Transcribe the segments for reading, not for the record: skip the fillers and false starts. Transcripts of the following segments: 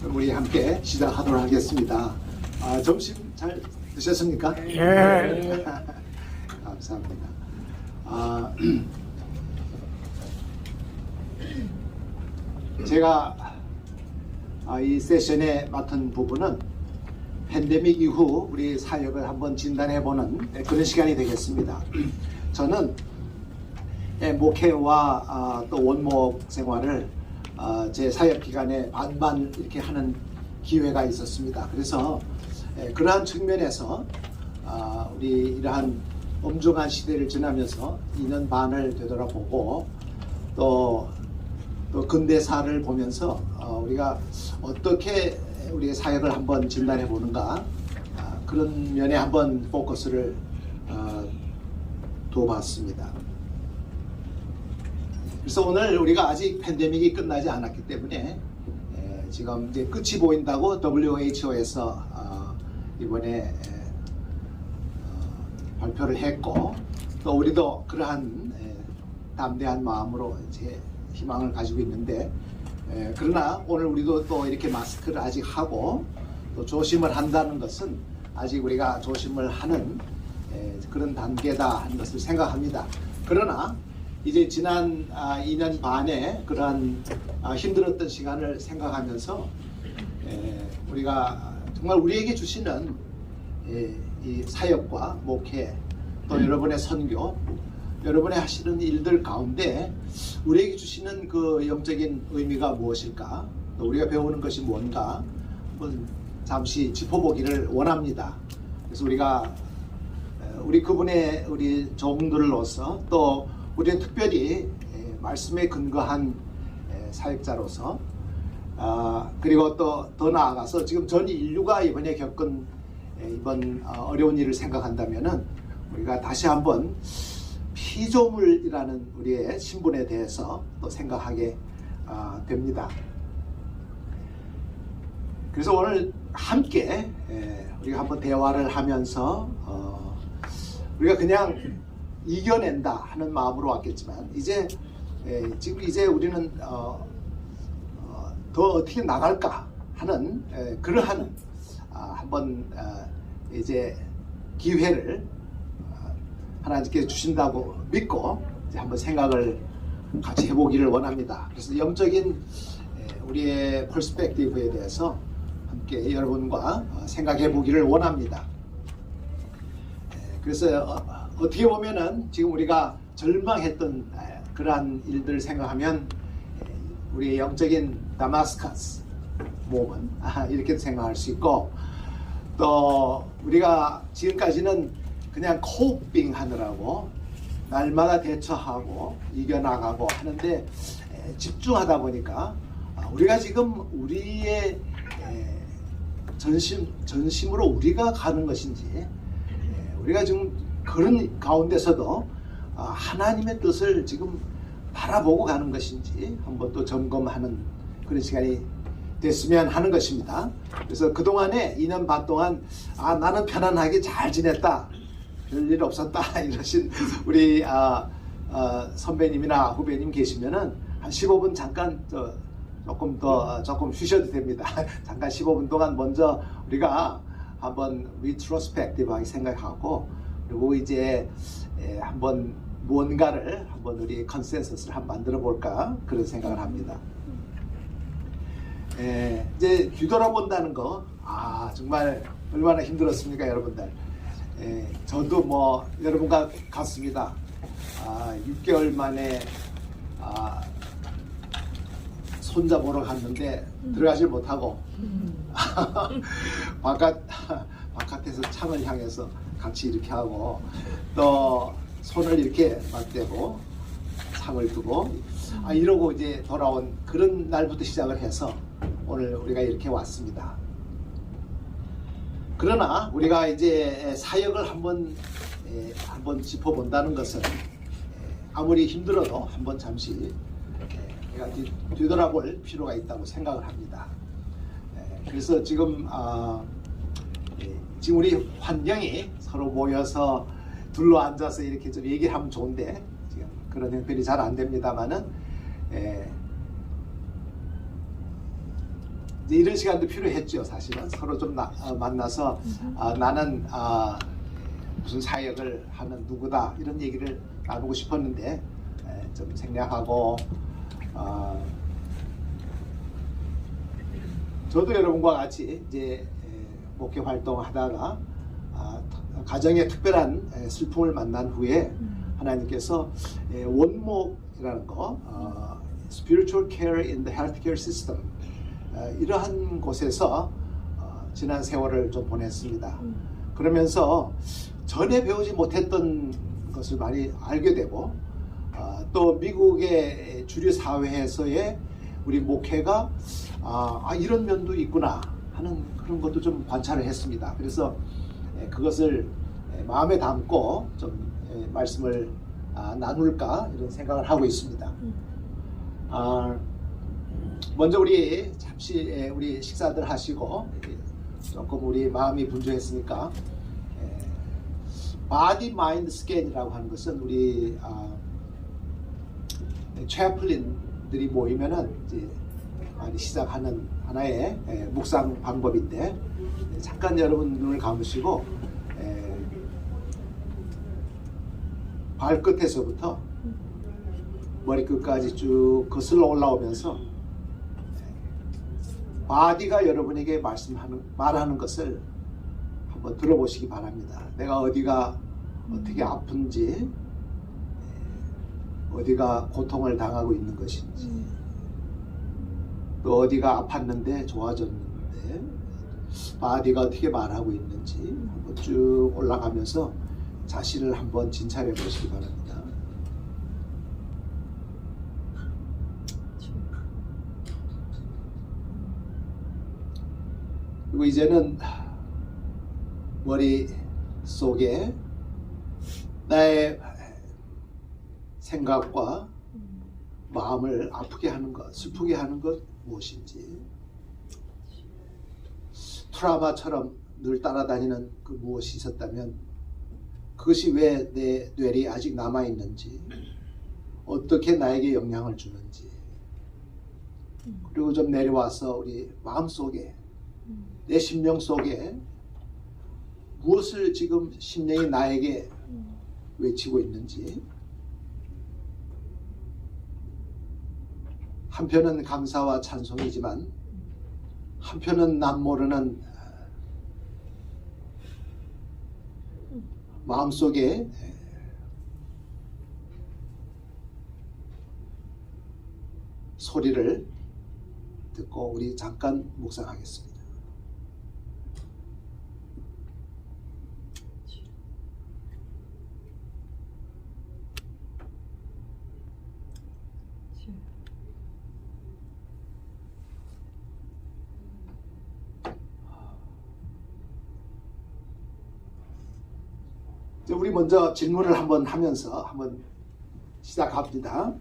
우리 함께 시작하도록 하겠습니다. 점심 잘 드셨습니까? 예. 감사합니다. 제가 이 세션에 맡은 부분은 팬데믹 이후 우리 사역을 한번 진단해보는 그런 시간이 되겠습니다. 저는 목회와 또 원목 생활을 제 사역 기간에 반반 이렇게 하는 기회가 있었습니다. 그래서 그러한 측면에서 우리 이러한 엄중한 시대를 지나면서 2년 반을 되돌아보고 또 근대사를 보면서 우리가 어떻게 우리의 사역을 한번 진단해 보는가 그런 면에 한번 포커스를 둬봤습니다. 그래서 오늘 우리가 아직 팬데믹이 끝나지 않았기 때문에 지금 이제 끝이 보인다고 WHO에서 이번에 발표를 했고 또 우리도 그러한 담대한 마음으로 이제 희망을 가지고 있는데 그러나 오늘 우리도 또 이렇게 마스크를 아직 하고 또 조심을 한다는 것은 아직 우리가 조심을 하는 그런 단계다 하는 것을 생각합니다. 그러나 이제 지난 2년 반의 그러한 힘들었던 시간을 생각하면서 우리가 정말 우리에게 주시는 이 사역과 목회 또 여러분의 선교 여러분의 하시는 일들 가운데 우리에게 주시는 그 영적인 의미가 무엇일까 또 우리가 배우는 것이 뭔가 한번 잠시 짚어보기를 원합니다. 그래서 우리가 우리 그분의 우리 종들로서 또 우리는 특별히 말씀에 근거한 사역자로서 그리고 또 더 나아가서 지금 전 인류가 이번에 겪은 이번 어려운 일을 생각한다면은 우리가 다시 한번 피조물이라는 우리의 신분에 대해서 또 생각하게 됩니다. 그래서 오늘 함께 우리가 한번 대화를 하면서 우리가 그냥 이겨낸다 하는 마음으로 왔겠지만 지금 이제 우리는 더 어떻게 나갈까 하는 그러한 한번 이제 기회를 하나님께 주신다고 믿고 이제 한번 생각을 같이 해보기를 원합니다. 그래서 영적인 우리의 퍼스펙티브에 대해서 함께 여러분과 생각해 보기를 원합니다. 그래서 어떻게 보면은 지금 우리가 절망했던 그러한 일들을 생각하면 우리의 영적인 다마스커스 몸은 이렇게 생각할 수 있고 또 우리가 지금까지는 그냥 코핑 하느라고 날마다 대처하고 이겨나가고 하는데 집중하다 보니까 우리가 지금 우리의 전심으로 우리가 가는 것인지 우리가 지금 그런 가운데서도 하나님의 뜻을 지금 바라보고 가는 것인지 한번 또 점검하는 그런 시간이 됐으면 하는 것입니다. 그래서 그동안에 2년 반 동안 나는 편안하게 잘 지냈다 별일 없었다 이러신 우리 선배님이나 후배님 계시면은 한 15분 잠깐 조금 쉬셔도 됩니다. 잠깐 15분 동안 먼저 우리가 한번 리트로스펙티브하게 생각하고 그리고 이제 한번 무언가를 한번 우리 컨센서스를 한번 만들어 볼까 그런 생각을 합니다. 이제 뒤돌아본다는 거 정말 얼마나 힘들었습니까 여러분들. 저도 뭐 여러분과 같습니다. 6개월 만에 손자 보러 갔는데 들어가질 못하고 바깥에서 창을 향해서 같이 이렇게 하고 또 손을 이렇게 맞대고 창을 두고 이러고 이제 돌아온 그런 날부터 시작을 해서 오늘 우리가 이렇게 왔습니다. 그러나 우리가 이제 사역을 한번 짚어본다는 것은 아무리 힘들어도 한번 잠시 우리가 뒤돌아볼 필요가 있다고 생각을 합니다. 그래서 지금 우리 환경이 서로 모여서 둘러 앉아서 이렇게 좀 얘기를 하면 좋은데 지금 그런 형편이 잘 안 됩니다만은 이제 이런 시간도 필요했죠. 사실은 서로 좀 만나서 나는 무슨 사역을 하는 누구다 이런 얘기를 나누고 싶었는데 좀 생략하고 저도 여러분과 같이 이제 목회 활동하다가 가정에 특별한 슬픔을 만난 후에 하나님께서 원목이라는 거 Spiritual Care in the Healthcare System 이러한 곳에서 지난 세월을 좀 보냈습니다. 그러면서 전에 배우지 못했던 것을 많이 알게 되고 또 미국의 주류 사회에서의 우리 목회가 이런 면도 있구나 하는 그런 것도 좀 관찰을 했습니다. 그래서 그것을 마음에 담고 좀 말씀을 나눌까 이런 생각을 하고 있습니다. 먼저 우리 잠시 우리 식사들 하시고 조금 우리 마음이 분주했으니까 바디 마인드 스캔이라고 하는 것은 우리 채플린들이 모이면은 이제 많이 시작하는 하나의 묵상 방법인데 잠깐 여러분 눈을 감으시고 발끝에서부터 머리끝까지 쭉 거슬러 올라오면서 바디가 여러분에게 말하는 것을 한번 들어보시기 바랍니다. 내가 어디가 어떻게 아픈지, 어디가 고통을 당하고 있는 것인지, 또 어디가 아팠는데 좋아졌는데 바디가 어떻게 말하고 있는지 한번 쭉 올라가면서 자신을 한번 진찰해 보시기 바랍니다. 그리고 이제는 머릿속에 나의 생각과 마음을 아프게 하는 것, 슬프게 하는 것 무엇인지, 트라우마처럼 늘 따라다니는 그 무엇이 있었다면 그것이 왜 내 뇌리 아직 남아있는지, 어떻게 나에게 영향을 주는지, 그리고 좀 내려와서 우리 마음속에, 내 심령 속에 무엇을 지금 심령이 나에게 외치고 있는지, 한편은 감사와 찬송이지만 한편은 남 모르는 마음속에 소리를 듣고 우리 잠깐 묵상하겠습니다. 우리 먼저 질문을 한번 하면서 한번 시작합니다.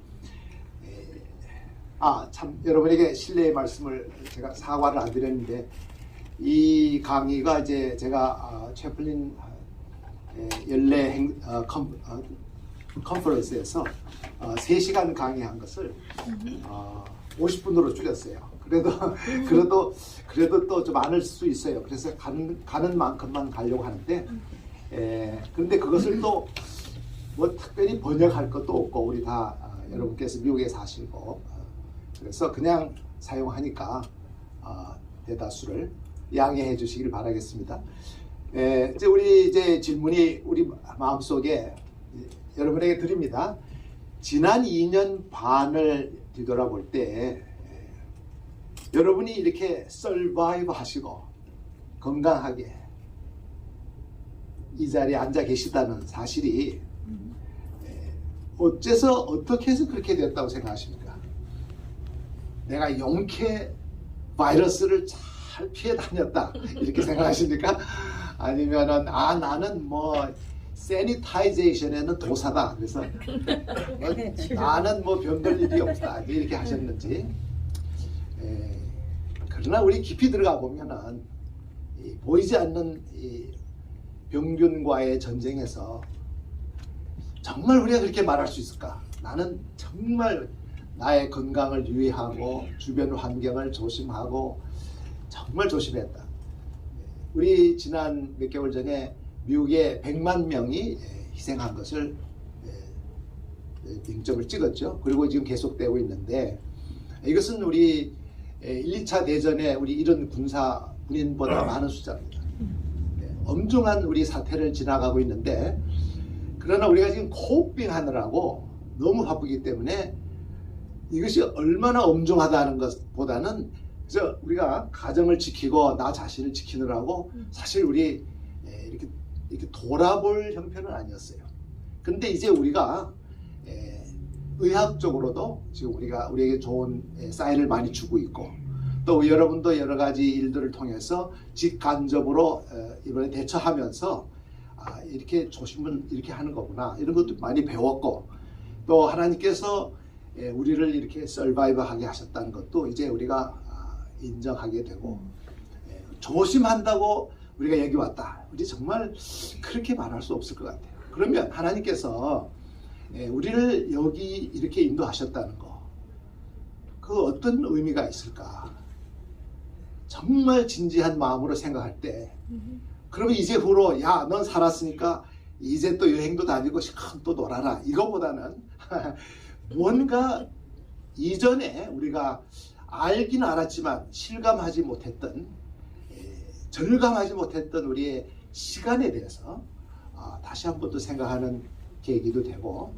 참 여러분에게 실례의 말씀을 제가 사과를 안 드렸는데 이 강의가 이제 제가 채플린 연례 컨퍼런스에서 3시간 강의한 것을 50분으로 줄였어요. 그래도 또 좀 많을 수 있어요. 그래서 가는 만큼만 가려고 하는데 그런데 그것을 또 뭐 특별히 번역할 것도 없고 우리 다 여러분께서 미국에 사시고 그래서 그냥 사용하니까 대다수를 양해해 주시길 바라겠습니다. 이제 우리 질문이 우리 마음속에 여러분에게 드립니다. 지난 2년 반을 뒤돌아볼 때 여러분이 이렇게 서바이브 하시고 건강하게 이 자리에 앉아 계시다는 사실이 어째서 어떻게 해서 그렇게 됐다고 생각하십니까? 내가 용케 바이러스를 잘 피해 다녔다 이렇게 생각하십니까? 아니면은 나는 뭐 세니타이제이션에는 도사다 그래서 나는 뭐 병들 일이 없다 이렇게 하셨는지 그러나 우리 깊이 들어가 보면은 보이지 않는 이 병균과의 전쟁에서 정말 우리가 그렇게 말할 수 있을까? 나는 정말 나의 건강을 유의하고 주변 환경을 조심하고 정말 조심했다. 우리 지난 몇 개월 전에 미국에 100만 명이 희생한 것을 맹점을 찍었죠. 그리고 지금 계속되고 있는데 이것은 우리 1, 2차 대전에 우리 이런 군인보다 많은 숫자입니다. 엄중한 우리 사태를 지나가고 있는데 그러나 우리가 지금 코핑하느라고 너무 바쁘기 때문에 이것이 얼마나 엄중하다는 것보다는 그래서 우리가 가정을 지키고 나 자신을 지키느라고 사실 우리 이렇게 돌아볼 형편은 아니었어요. 근데 이제 우리가 의학적으로도 지금 우리에게 좋은 사인을 많이 주고 있고 또 여러분도 여러 가지 일들을 통해서 직간접으로 이번에 대처하면서 이렇게 조심은 이렇게 하는 거구나 이런 것도 많이 배웠고 또 하나님께서 우리를 이렇게 서바이브하게 하셨다는 것도 이제 우리가 인정하게 되고 조심한다고 우리가 여기 왔다. 우리 정말 그렇게 말할 수 없을 것 같아요. 그러면 하나님께서 우리를 여기 이렇게 인도하셨다는 거, 그 어떤 의미가 있을까? 정말 진지한 마음으로 생각할 때, 그러면 이제 후로 야, 넌 살았으니까 이제 또 여행도 다니고 또 놀아라. 이거보다는 뭔가 이전에 우리가 알긴 알았지만 실감하지 못했던 절감하지 못했던 우리의 시간에 대해서 다시 한 번 또 생각하는 계기도 되고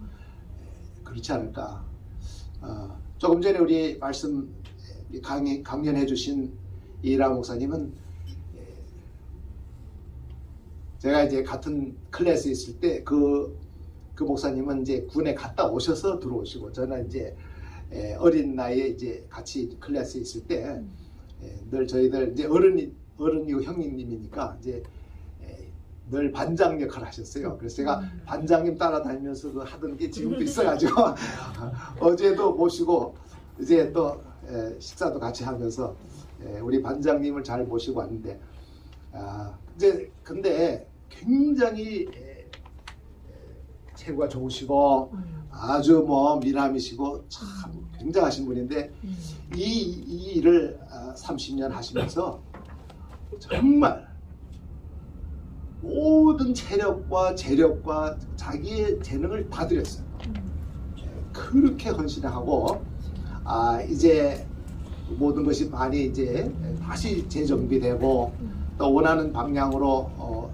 그렇지 않을까. 조금 전에 우리 말씀 강연해 주신 이라 목사님은 제가 이제 같은 클래스에 있을 때 그 목사님은 이제 군에 갔다 오셔서 들어오시고 저는 이제 어린 나이에 이제 같이 클래스에 있을 때 늘 저희들 이제 어른이고 형님이니까 이제 늘 반장 역할을 하셨어요. 그래서 제가 반장님 따라다니면서 그 하던 게 지금도 있어가지고 어제도 모시고 이제 또 식사도 같이 하면서 우리 반장님을 잘 모시고 왔는데 이제 근데 굉장히 체구가 좋으시고 아주 미남이시고 참 굉장하신 분인데 이 일을 30년 하시면서 정말 모든 체력과 재력과 자기의 재능을 다 들였어요. 그렇게 헌신하고 이제 모든 것이 많이 이제 다시 재정비되고 또 원하는 방향으로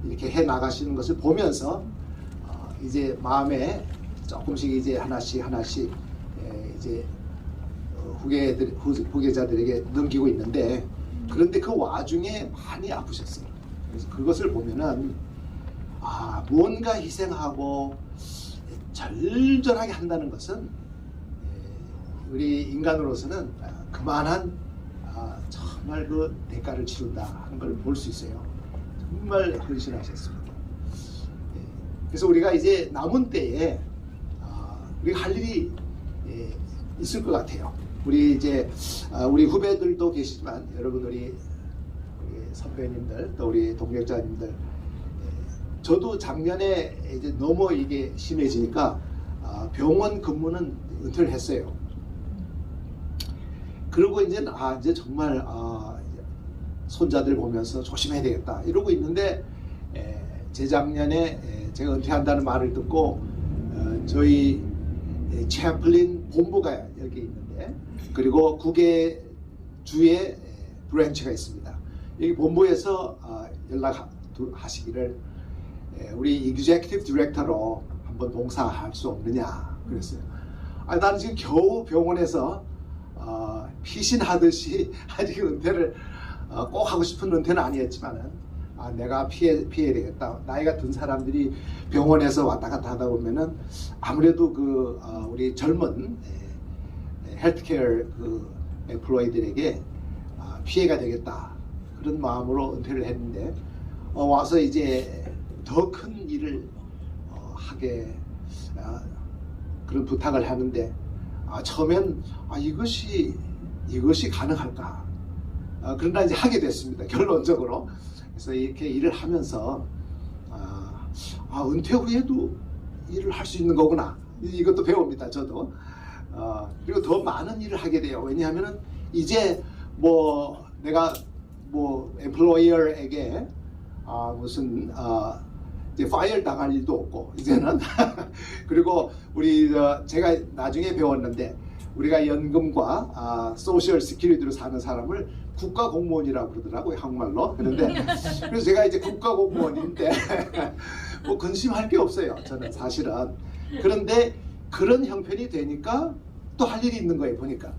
이렇게 해 나가시는 것을 보면서 이제 마음에 조금씩 이제 하나씩 이제 후계자들에게 넘기고 있는데 그런데 그 와중에 많이 아프셨어요. 그래서 그것을 보면은 뭔가 희생하고 절절하게 한다는 것은 우리 인간으로서는 그만한 정말 그 대가를 치른다 하는 걸 볼 수 있어요. 정말 헌신하셨습니다. 그래서 우리가 이제 남은 때에 우리가 할 일이 있을 것 같아요. 우리 이제 우리 후배들도 계시지만 여러분 우리 선배님들 또 우리 동역자님들 저도 작년에 이제 너무 이게 심해지니까 병원 근무는 은퇴를 했어요. 그리고 이제 이제 정말 손자들 보면서 조심해야 되겠다 이러고 있는데 재작년에 제가 은퇴한다는 말을 듣고 저희 채플린 본부가 여기 있는데 그리고 9개 주에 브랜치가 있습니다. 여기 본부에서 연락하시기를 우리 executive director로 한번 봉사할 수 없느냐 그랬어요. 나는 지금 겨우 병원에서 피신하듯이 아직 은퇴를 꼭 하고 싶은 은퇴는 아니었지만은 내가 피해야 되겠다. 나이가 든 사람들이 병원에서 왔다 갔다 하다 보면은 아무래도 우리 젊은 헬스케어 엠플로이들에게 피해가 되겠다. 그런 마음으로 은퇴를 했는데 와서 이제 더 큰 일을 하게 그런 부탁을 하는데 처음엔 이것이 가능할까? 그러나 이제 하게 됐습니다. 결론적으로. 그래서 이렇게 일을 하면서 은퇴 후에도 일을 할 수 있는 거구나. 이것도 배웁니다. 저도. 그리고 더 많은 일을 하게 돼요. 왜냐하면은 이제 내가 뭐 엠플로이어에게 무슨 이제 파이어 당할 일도 없고 이제는 그리고 우리 제가 나중에 배웠는데 우리가 연금과 소셜 시큐리티로 사는 사람을 국가 공무원이라고 그러더라고요, 한국말로. 그런데 그래서 제가 이제 국가 공무원인데 뭐 근심할 게 없어요, 저는 사실은. 그런데 그런 형편이 되니까 또 할 일이 있는 거예요, 보니까.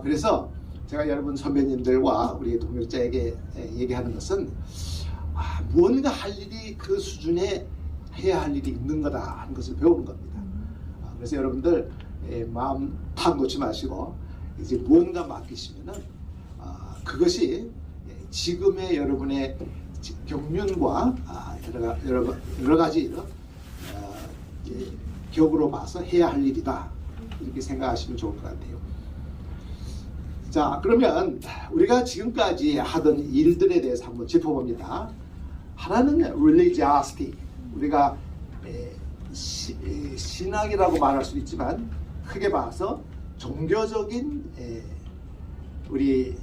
그래서 제가 여러분 선배님들과 우리 동역자에게 얘기하는 것은 무언가 할 일이 그 수준에 해야 할 일이 있는 거다 하는 것을 배우는 겁니다. 그래서 여러분들 마음 탁 놓지 마시고 이제 무언가 맡기시면은 그것이 지금의 여러분의 경륜과 여러 가지 격으로 봐서 해야 할 일이다, 이렇게 생각하시면 좋을 것 같아요. 자, 그러면 우리가 지금까지 하던 일들에 대해서 한번 짚어봅니다. 하나는 religiosity, 우리가 신학이라고 말할 수 있지만 크게 봐서 종교적인 우리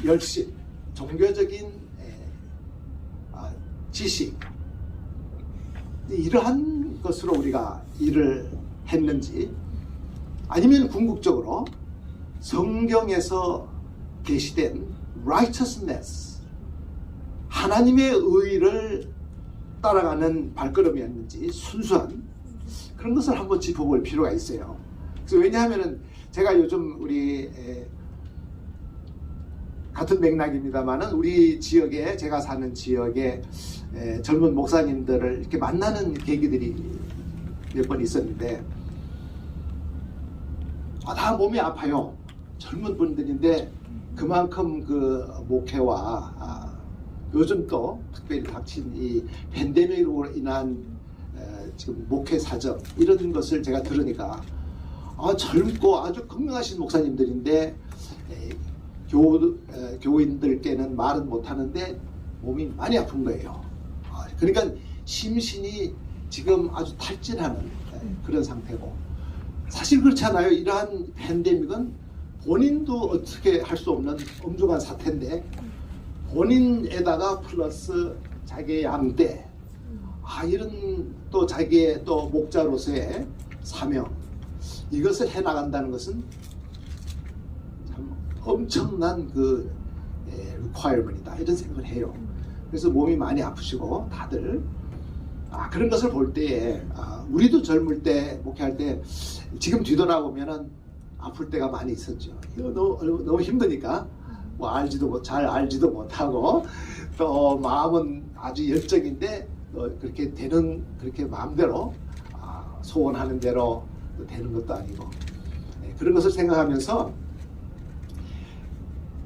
열심, 종교적인 지식, 이러한 것으로 우리가 일을 했는지, 아니면 궁극적으로 성경에서 계시된 righteousness, 하나님의 의를 따라가는 발걸음이었는지 순수한 그런 것을 한번 짚어볼 필요가 있어요. 그래서 왜냐하면은 제가 요즘 우리 같은 맥락입니다만은 우리 지역에, 제가 사는 지역에 젊은 목사님들을 이렇게 만나는 계기들이 몇 번 있었는데 다 몸이 아파요. 젊은 분들인데 그만큼 그 목회와 요즘 또 특별히 닥친 이 팬데믹으로 인한 지금 목회 사정, 이런 것을 제가 들으니까 젊고 아주 건강하신 목사님들인데 교인들께는 말은 못하는데 몸이 많이 아픈 거예요. 그러니까 심신이 지금 아주 탈진하는 그런 상태고, 사실 그렇잖아요. 이러한 팬데믹은 본인도 어떻게 할 수 없는 엄중한 사태인데 본인에다가 플러스 자기의 양대, 이런 또 자기의 또 목자로서의 사명, 이것을 해나간다는 것은 참 엄청난 그 requirement이다, 이런 생각을 해요. 그래서 몸이 많이 아프시고 다들 그런 것을 볼 때에 우리도 젊을 때 목회할 때 지금 뒤돌아보면은 아플 때가 많이 있었죠. 이거 너무 힘드니까 뭐 잘 알지도 못하고 또 마음은 아주 열정인데 그렇게 되는, 그렇게 마음대로 소원하는 대로 되는 것도 아니고, 그런 것을 생각하면서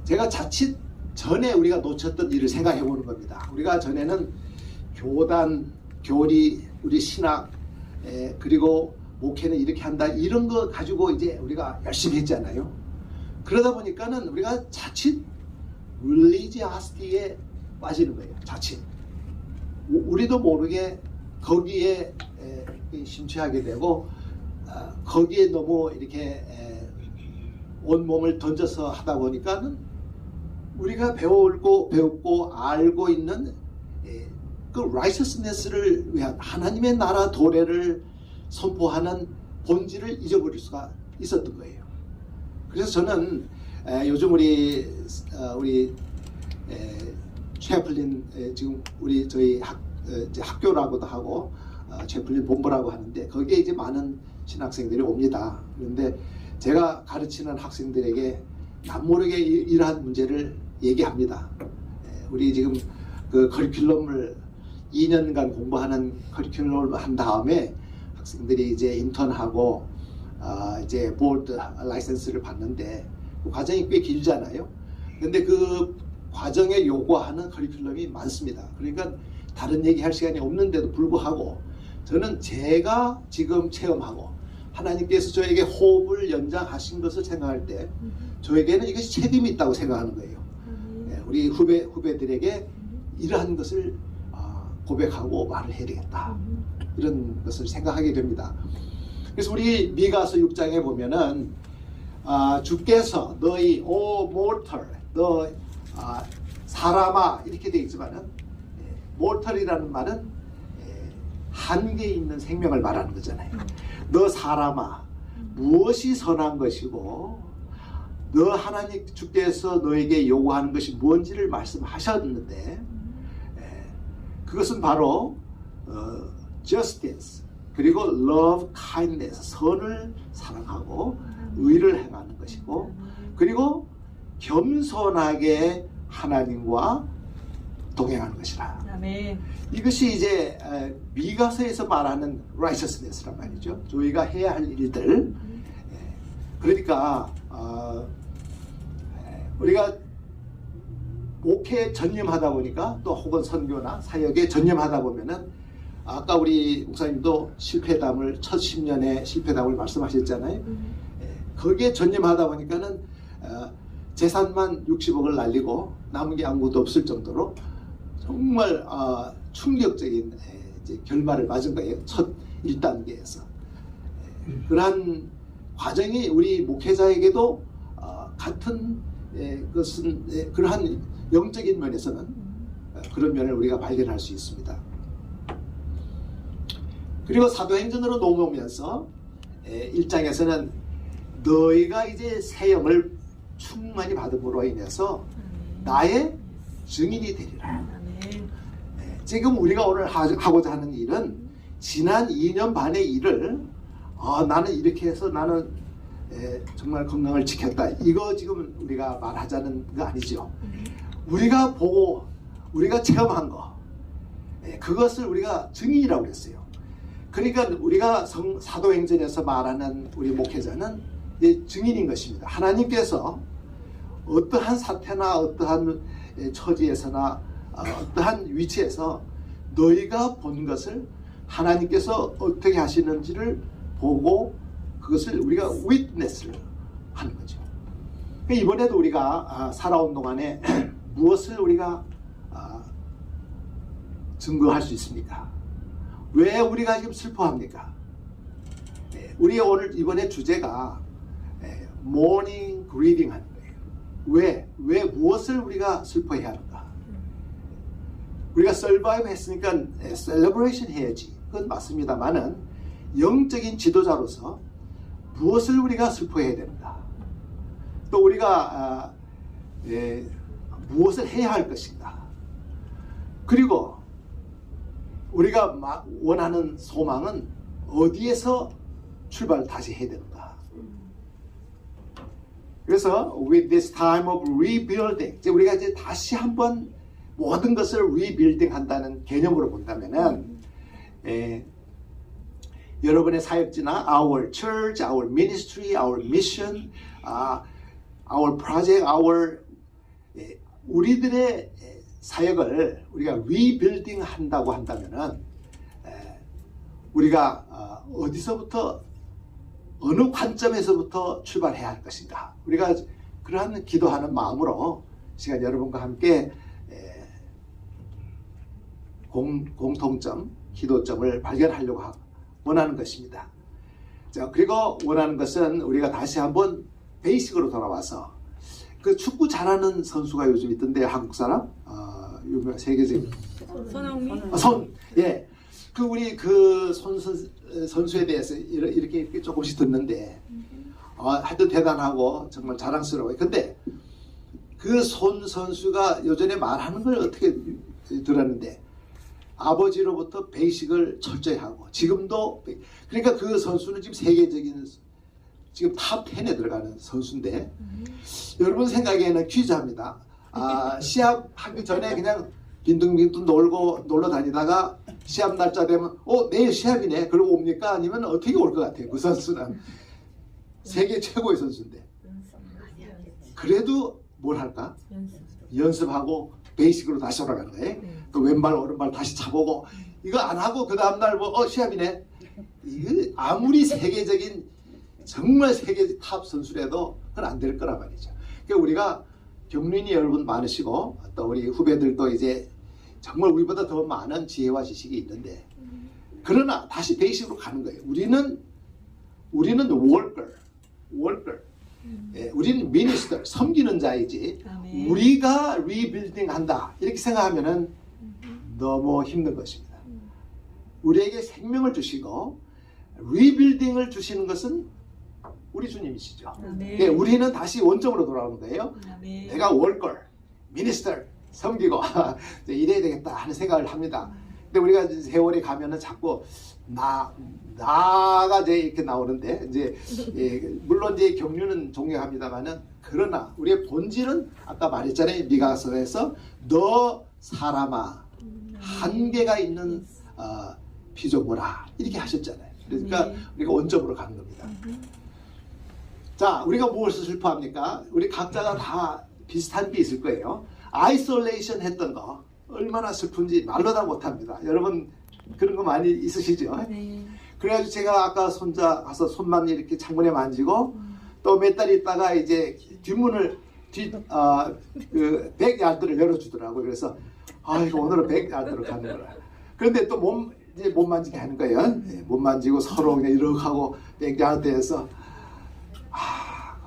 제가 자칫 전에 우리가 놓쳤던 일을 생각해 보는 겁니다. 우리가 전에는 교단, 교리, 우리 신학, 그리고 목회는 이렇게 한다, 이런 거 가지고 이제 우리가 열심히 했잖아요. 그러다 보니까는 우리가 자칫 religiosity에 빠지는 거예요. 자칫 우리도 모르게 거기에 심취하게 되고 거기에 너무 이렇게 온몸을 던져서 하다 보니까는 우리가 배웠고 알고 있는 그 righteousness를 위한 하나님의 나라 도래를 선포하는 본질을 잊어버릴 수가 있었던 거예요. 그래서 저는 요즘 우리 채플린, 지금 저희 학교라고도 하고 채플린 본부라고 하는데 거기에 이제 많은 신학생들이 옵니다. 그런데 제가 가르치는 학생들에게 남모르게 이러한 문제를 얘기합니다. 우리 지금 그 커리큘럼을 2년간 공부하는 커리큘럼을 한 다음에 학생들이 이제 인턴하고 이제 보드 라이센스를 받는데 그 과정이 꽤 길잖아요. 근데 그 과정에 요구하는 커리큘럼이 많습니다. 그러니까 다른 얘기할 시간이 없는데도 불구하고 저는 제가 지금 체험하고 하나님께서 저에게 호흡을 연장하신 것을 생각할 때 저에게는 이것이 책임이 있다고 생각하는 거예요. 우리 후배들에게 이러한 것을 고백하고 말을 해야 되겠다, 이런 것을 생각하게 됩니다. 그래서 우리 미가서 6장에 보면은 주께서 너희 오 mortal 너 사람아 이렇게 되어 있지만은 mortal이라는 말은 한계 있는 생명을 말하는 거잖아요. 너 사람아 무엇이 선한 것이고 너 하나님 주께서 너에게 요구하는 것이 뭔지를 말씀하셨는데 그것은 바로 justice 그리고 love, kindness 선을 사랑하고 의를 행하는 것이고 그리고 겸손하게 하나님과 동행하는 것이라. 아멘. 이것이 이제 미가서에서 말하는 righteousness란 말이죠. 저희가 해야 할 일들. 그러니까 우리가 목회에 전념하다 보니까 또 혹은 선교나 사역에 전념하다 보면은 아까 우리 목사님도 실패담을 첫 10년의 실패담을 말씀하셨잖아요. 거기에 전념하다 보니까는 재산만 60억을 날리고 남은 게 아무것도 없을 정도로 정말 충격적인 이제 결말을 맞은 거예요. 첫 1단계에서. 그러한 과정이 우리 목회자에게도 같은 것은 그러한 영적인 면에서는 그런 면을 우리가 발견할 수 있습니다. 그리고 사도행전으로 넘어오면서 1장에서는 너희가 이제 새 영을 충만히 받음으로 인해서 나의 증인이 되리라. 지금 우리가 오늘 하고자 하는 일은 지난 2년 반의 일을 나는 이렇게 해서 나는 정말 건강을 지켰다. 이거 지금 우리가 말하자는 거 아니죠. 우리가 보고 우리가 체험한 거 그것을 우리가 증인이라고 그랬어요. 그러니까 우리가 사도행전에서 말하는 우리 목회자는 증인인 것입니다. 하나님께서 어떠한 사태나 어떠한 처지에서나 어떠한 위치에서 너희가 본 것을 하나님께서 어떻게 하시는지를 보고 그것을 우리가 witness를 하는 거죠. 이번에도 우리가 살아온 동안에 무엇을 우리가 증거할 수 있습니까? 왜 우리가 지금 슬퍼합니까? 우리 오늘 이번에 주제가 mourning, grieving 하는 거예요. 왜 무엇을 우리가 슬퍼해야 하는가? 우리가 survive 했으니까 celebration 해야지. 그건 맞습니다만은 영적인 지도자로서 무엇을 우리가 슬퍼해야 되는가? 또 우리가 무엇을 해야 할 것인가? 그리고 우리가 원하는 소망은 어디에서 출발을 다시 해야 되는가? 그래서 with this time of rebuilding, 이제 우리가 이제 다시 한번 모든 것을 rebuilding 한다는 개념으로 본다면은 여러분의 사역지나 our church, our ministry, our mission, our project, 우리들의 사역을 우리가 리빌딩 한다고 한다면은 우리가 어디서부터 어느 관점에서부터 출발해야 할 것인가? 우리가 그러한 기도하는 마음으로 시간 여러분과 함께 공통점, 기도점을 발견하려고 원하는 것입니다. 자, 그리고 원하는 것은 우리가 다시 한번 베이식으로 돌아와서 그 축구 잘하는 선수가 요즘 있던데 한국 사람 유명 세계적인 손흥민 예. 그 우리 그 선수에 대해서 이렇게 조금씩 듣는데 하여튼 대단하고 정말 자랑스러워요. 근데 그 손 선수가 요전에 말하는 걸 어떻게 들었는데 아버지로부터 베이식을 철저히 하고 지금도 그러니까 그 선수는 지금 세계적인 지금 탑 10에 들어가는 선수인데 여러분 생각에는 퀴즈합니다. 시합하기 전에 그냥 빈둥빈둥 놀러 다니다가 시합 날짜 되면 내일 시합이네 그러고 옵니까? 아니면 어떻게 올 것 같아요? 그 선수는 세계 최고의 선수인데 그래도 뭘 할까? 연습하고 베이식으로 다시 돌아가는 거예요. 또 왼발 오른발 다시 차보고 이거 안 하고 그 다음날 시합이네. 이거 아무리 세계적인 정말 세계 탑 선수라도 그건 안 될 거란 말이죠. 그러니까 우리가 경륜이 여러분 많으시고 또 우리 후배들도 이제 정말 우리보다 더 많은 지혜와 지식이 있는데 그러나 다시 베이식으로 가는 거예요. 우리는 worker. 우리는 미니스터, 섬기는 자이지 아멘. 우리가 리빌딩한다 이렇게 생각하면은 너무 힘든 것입니다. 우리에게 생명을 주시고 리빌딩을 주시는 것은 우리 주님이시죠. 아멘. 예, 우리는 다시 원점으로 돌아오는 거예요. 아멘. 내가 월걸, 미니스터, 섬기고 이제 이래야 되겠다 하는 생각을 합니다. 근데 우리가 이제 세월이 가면은 자꾸 나가 이제 이렇게 나오는데 이제 물론 이제 경륜은 존경합니다만은 그러나 우리의 본질은 아까 말했잖아요. 미가서에서 너 사람아 한계가 있는 피조물아 이렇게 하셨잖아요. 그러니까 우리가 원점으로 가는 겁니다. 자, 우리가 무엇을 슬퍼합니까? 우리 각자가 다 비슷한 게 있을 거예요. 아이솔레이션 했던 거 얼마나 슬픈지 말로 다 못합니다. 여러분 그런 거 많이 있으시죠? 네. 그래가지고 제가 아까 손자 가서 손만 이렇게 창문에 만지고 또 몇 달 있다가 이제 뒷문을 그 백야드를 열어주더라고요. 그래서 이거 오늘은 백야드로 가는 거라. 그런데 또 이제 못 만지게 하는 거예요. 못 만지고 서로 그냥 이렇게 하고 백야드에서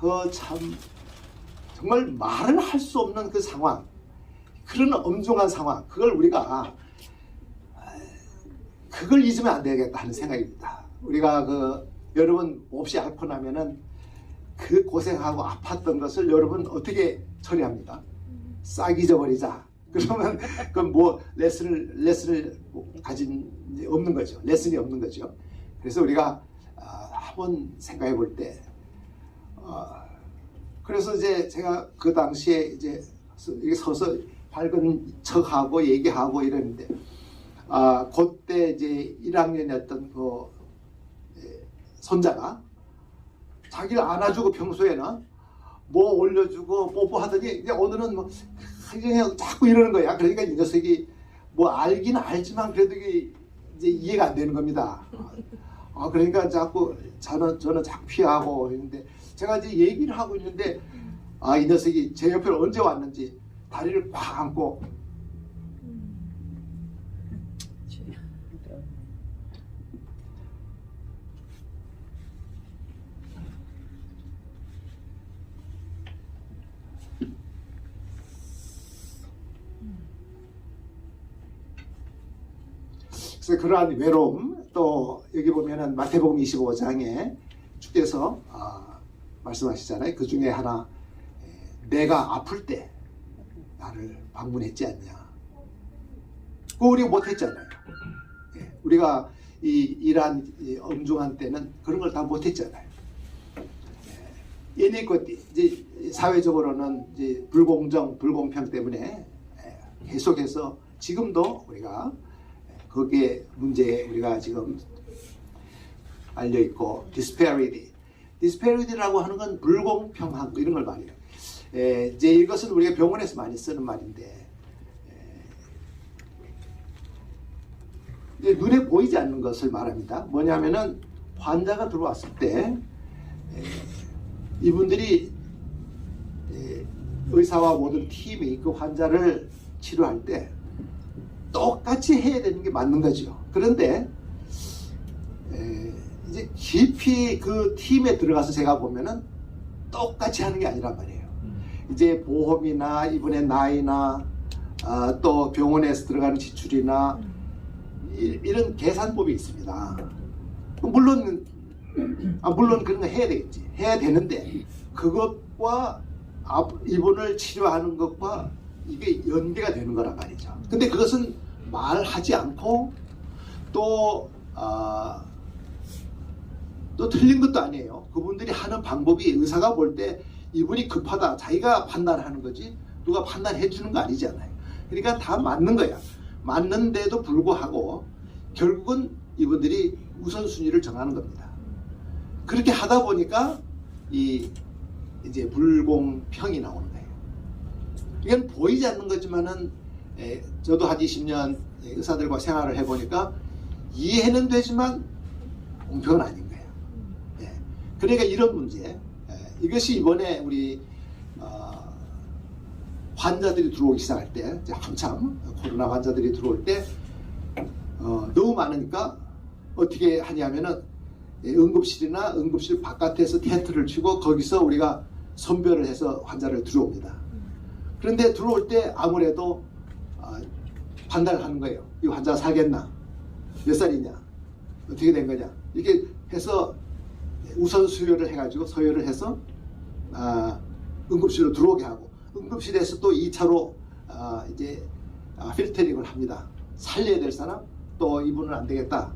그 참 정말 말을 할 수 없는 그 상황, 그런 엄중한 상황, 그걸 우리가 그걸 잊으면 안 되겠다 하는 생각입니다. 우리가 여러분 몹시 앓고 나면은 그 고생하고 아팠던 것을 여러분 어떻게 처리합니까? 싹 잊어버리자. 그러면 그 뭐 레슨을 가진 없는 거죠. 레슨이 없는 거죠. 그래서 우리가 한번 생각해 볼 때, 그래서 이제 제가 그 당시에 이제 이렇게 서서 밝은 척하고 얘기하고 이랬는데, 그때 이제 1학년이었던 그 손자가 자기를 안아주고 평소에는 뭐 올려주고 뽀뽀하더니 이제 오늘은 뭐 그냥 자꾸 이러는 거야. 그러니까 이 녀석이 뭐 알긴 알지만 그래도 이게 이제 이해가 안 되는 겁니다. 그러니까 자꾸 저는 자꾸 피하고 있는데 제가 이제 얘기를 하고 있는데 이 녀석이 제 옆에 언제 왔는지 다리를 꽉 안고 그래서 그러한 외로움, 또 여기 보면은 마태복음 25장에 주께서 말씀하시잖아요. 그 중에 하나, 내가 아플 때 나를 방문했지 않냐. 그거 우리가 못했잖아요. 우리가 이러한 엄중한 때는 그런 걸 다 못했잖아요. 예니껏 이제 사회적으로는 이제 불공정, 불공평 때문에 계속해서 지금도 우리가 거기에 문제에 우리가 지금 알려 있고 disparity라고 하는 건 불공평한 거 이런 걸 말해요. 이제 이것은 우리가 병원에서 많이 쓰는 말인데 이제 눈에 보이지 않는 것을 말합니다. 뭐냐면은 환자가 들어왔을 때 이분들이 의사와 모든 팀이 그 환자를 치료할 때 똑같이 해야 되는 게 맞는 거죠. 그런데 이제 깊이 그 팀에 들어가서 제가 보면은 똑같이 하는 게 아니란 말이에요. 이제 보험이나 이분의 나이나 또 병원에서 들어가는 지출이나 이런 계산법이 있습니다. 물론 그런 거 해야 되겠지. 해야 되는데 그것과 이분을 치료하는 것과 이게 연계가 되는 거란 말이죠. 근데 그것은 말하지 않고 또 틀린 것도 아니에요. 그분들이 하는 방법이 의사가 볼 때 이분이 급하다 자기가 판단하는 거지 누가 판단해 주는 거 아니잖아요. 그러니까 다 맞는 거야. 맞는데도 불구하고 결국은 이분들이 우선순위를 정하는 겁니다. 그렇게 하다 보니까 이제 불공평이 나오는 거예요. 이건 보이지 않는 거지만은 저도 한 20년 의사들과 생활을 해보니까 이해는 되지만 공평은 아닌 거예요. 그러니까 이런 문제, 이것이 이번에 우리 환자들이 들어오기 시작할 때, 한참 코로나 환자들이 들어올 때 너무 많으니까 어떻게 하냐면은 응급실이나 응급실 바깥에서 텐트를 치고 거기서 우리가 선별을 해서 환자를 들어옵니다. 그런데 들어올 때 아무래도 판단을 하는 거예요. 이 환자 살겠나? 몇 살이냐? 어떻게 된 거냐? 이렇게 해서 우선 수혈을 해가지고 서열을 해서 응급실로 들어오게 하고, 응급실에서 또 2차로 이제 필터링을 합니다. 살려야 될 사람, 또 이분은 안 되겠다.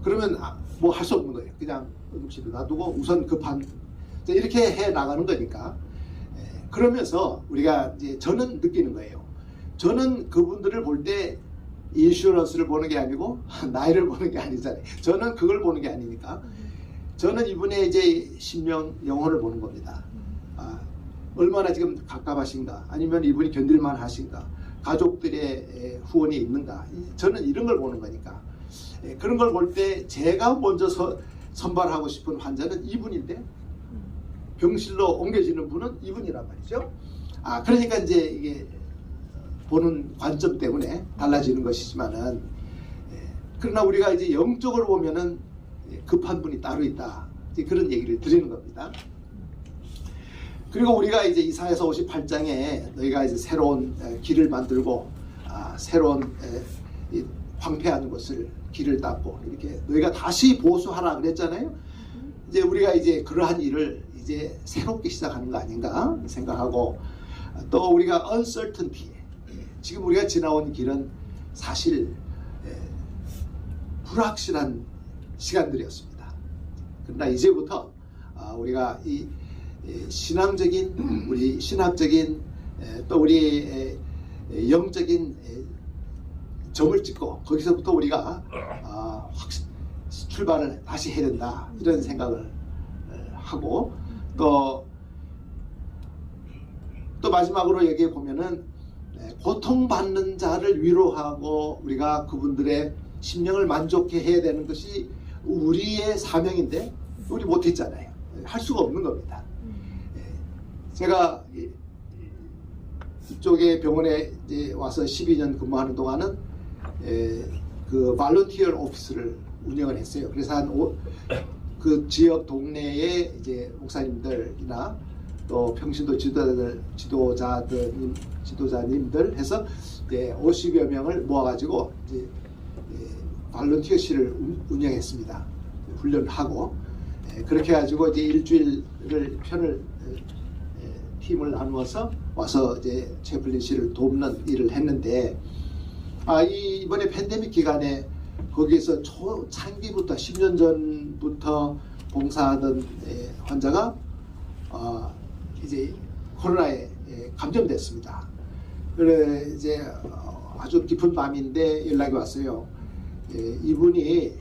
그러면 뭐 할 수 없는 거예요. 그냥 응급실에 놔두고 우선 급한, 이렇게 해 나가는 거니까. 그러면서 우리가 이제 저는 느끼는 거예요. 저는 그분들을 볼 때 인슈런스를 보는 게 아니고 나이를 보는 게 아니잖아요. 저는 그걸 보는 게 아니니까. 저는 이분의 이제 신명, 영혼을 보는 겁니다. 얼마나 지금 갑갑하신가, 아니면 이분이 견딜만 하신가, 가족들의 후원이 있는가, 저는 이런 걸 보는 거니까. 그런 걸 볼 때 제가 먼저 선발하고 싶은 환자는 이분인데 병실로 옮겨지는 분은 이분이란 말이죠. 그러니까 이제 이게 보는 관점 때문에 달라지는 것이지만은, 그러나 우리가 이제 영적으로 보면은 급한 분이 따로 있다, 이제 그런 얘기를 드리는 겁니다. 그리고 우리가 이제 이사야서 58장에 너희가 이제 새로운 길을 만들고 새로운 황폐한 곳을 길을 닦고 이렇게 너희가 다시 보수하라 그랬잖아요. 이제 우리가 이제 그러한 일을 이제 새롭게 시작하는 거 아닌가 생각하고, 또 우리가 uncertainty, 지금 우리가 지나온 길은 사실 불확실한 시간들이었습니다. 그러나 이제부터 우리가 이 신앙적인, 우리 신학적인, 또 우리 영적인 점을 찍고 거기서부터 우리가 출발을 다시 해야 된다, 이런 생각을 하고, 또 마지막으로 여기에 보면은 고통받는 자를 위로하고 우리가 그분들의 심령을 만족해 해야 되는 것이 우리의 사명인데 우리 못했잖아요. 할 수가 없는 겁니다. 제가 이쪽에 병원에 이제 와서 12년 근무하는 동안은 그 발런티어 오피스를 운영을 했어요. 그래서 그 지역 동네의 이제 목사님들이나 또 평신도 지도자님들 해서 이제 50여 명을 모아가지고 이제 발런티어실을 운영했습니다. 훈련을 하고, 그렇게 해가지고 이제 일주일을 팀을 나누어서 와서 이제 채플린 씨를 돕는 일을 했는데, 이번에 팬데믹 기간에 거기에서 초창기부터 10년 전부터 봉사하던 환자가 이제 코로나에 감염됐습니다. 그래 이제 아주 깊은 밤인데 연락이 왔어요. 이분이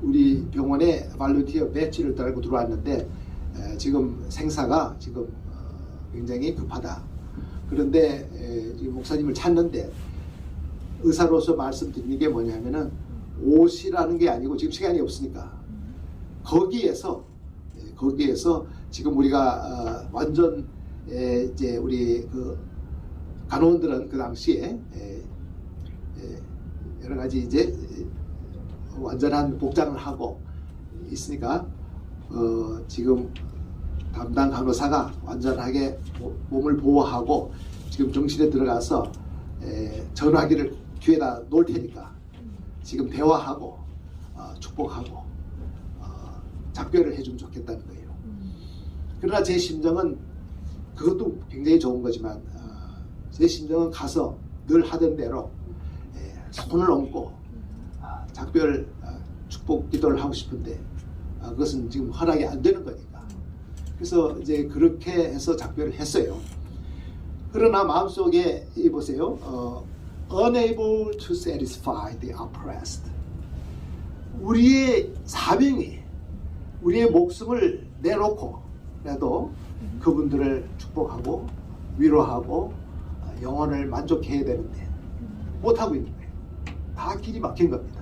우리 병원에 발런티어 배지를 달고 들어왔는데 지금 생사가 지금 굉장히 급하다. 그런데 지금 목사님을 찾는데, 의사로서 말씀드리는 게 뭐냐면은 오시라는 게 아니고, 지금 시간이 없으니까 거기에서 지금 우리가 완전 이제 우리 그 간호원들은 그 당시에 여러 가지 이제 완전한 복장을 하고 있으니까 지금 담당 간호사가 완전하게 몸을 보호하고 지금 병실에 들어가서 전화기를 뒤에다 놓을 테니까 지금 대화하고 축복하고 작별을 해주면 좋겠다는 거예요. 그러나 제 심정은, 그것도 굉장히 좋은 거지만 제 심정은 가서 늘 하던 대로 손을 얹고 작별 축복 기도를 하고 싶은데 그것은 지금 허락이 안 되는 거니까. 그래서 이제 그렇게 해서 작별을 했어요. 그러나 마음속에 보세요. unable to satisfy the oppressed. 우리의 사명이, 우리의 목숨을 내놓고 라도 그분들을 축복하고 위로하고 영혼을 만족해야 되는데 못하고 있는 거예요. 다 길이 막힌 겁니다.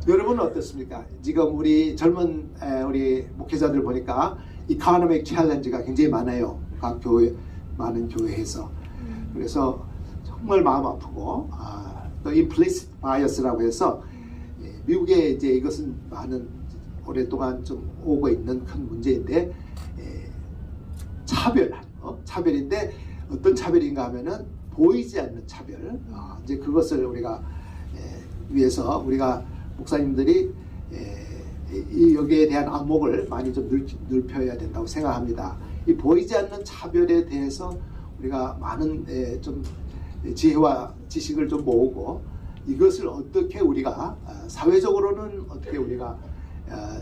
여러분은 어떻습니까? 지금 우리 젊은 우리 목회자들 보니까 이코노믹 챌린지가 굉장히 많아요. 각 교회, 많은 교회에서. 그래서 정말 마음 아프고 또 implicit bias라고 해서 미국에 이제 이것은 많은 오랫동안 좀 오고 있는 큰 문제인데 차별인데 어떤 차별인가 하면은 보이지 않는 차별. 이제 그것을 우리가 위해서 우리가 목사님들이 여기에 대한 안목을 많이 좀 넓혀야 된다고 생각합니다. 이 보이지 않는 차별에 대해서 우리가 많은 좀 지혜와 지식을 좀 모으고 이것을 어떻게 우리가 사회적으로는 어떻게 우리가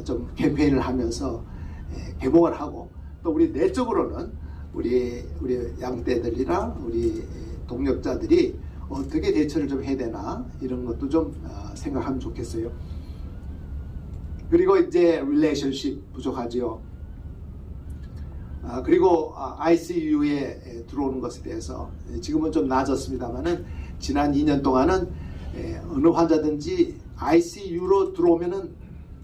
좀 캠페인을 하면서 개봉을 하고 또 우리 내적으로는 우리 양떼들이나 우리 동력자들이 어떻게 대처를 좀 해야 되나 이런 것도 좀 생각하면 좋겠어요. 그리고 이제 relationship 부족하지요. 그리고 ICU에 들어오는 것에 대해서 지금은 좀 나아졌습니다만은 지난 2년 동안은 어느 환자든지 ICU로 들어오면은